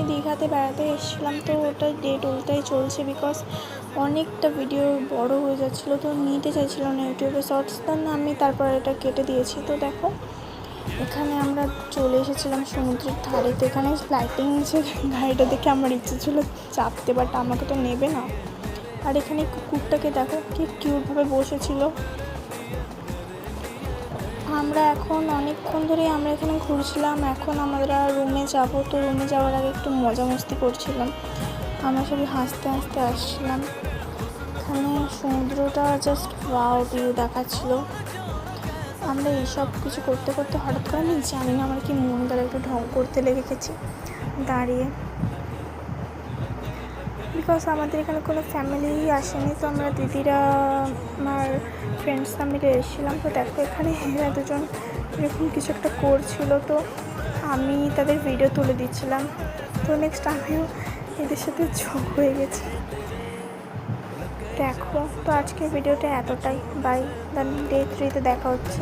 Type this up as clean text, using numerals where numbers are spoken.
দীঘাতে বেড়াতে এসেছিলাম, তো ওটা ডেট উল্টাই চলছে বিকজ অনেকটা ভিডিও বড় হয়ে যাচ্ছিলো, তো নিতে চাইছিলো না ইউটিউবে শর্টস, আমি তারপর এটা কেটে দিয়েছি। তো দেখো এখানে আমরা চলে এসেছিলাম সমুদ্রের ধারে। তো এখানে লাইটিং যে গাড়িটা দেখে আমার ইচ্ছে ছিল চাপতে, বাট আমাকে তো নেবে না। আর এখানে কুকুরটাকে দেখো কি কিউটভাবে বসেছিল। আমরা এখন অনেকক্ষণ ধরে আমরা এখানে ঘুরছিলাম, এখন আমরা রুমে যাব। তো রুমে যাওয়ার আগে একটু মজা মস্তি করছিলাম, আমরা সবাই হাসতে হাসতে আসছিলাম। এখানে সমুদ্রটা জাস্ট ওয়াও ভিউ দেখাচ্ছিল। আমরা এইসব কিছু করতে করতে হঠাৎ করে আমি জানি না আমার কি মন দ্বারা একটু ঢং করতে লেগে গেছি দাঁড়িয়ে, বিকজ আমাদের এখানে কোনো ফ্যামিলি আসেনি। তো আমরা দিদিরা আমার ফ্রেন্ডসরা মিলে এসেছিলাম। তো দেখো এখানে এরা দুজন এরকম কিছু একটা করছিল, তো আমি তাদের ভিডিও তুলে দিচ্ছিলাম। তো নেক্সট আমিও এদের সাথে যোগ হয়ে গেছি। দেখো তো আজকের ভিডিওটা এতটাই, বাই, দেন ডে 3-তে দেখা হচ্ছে।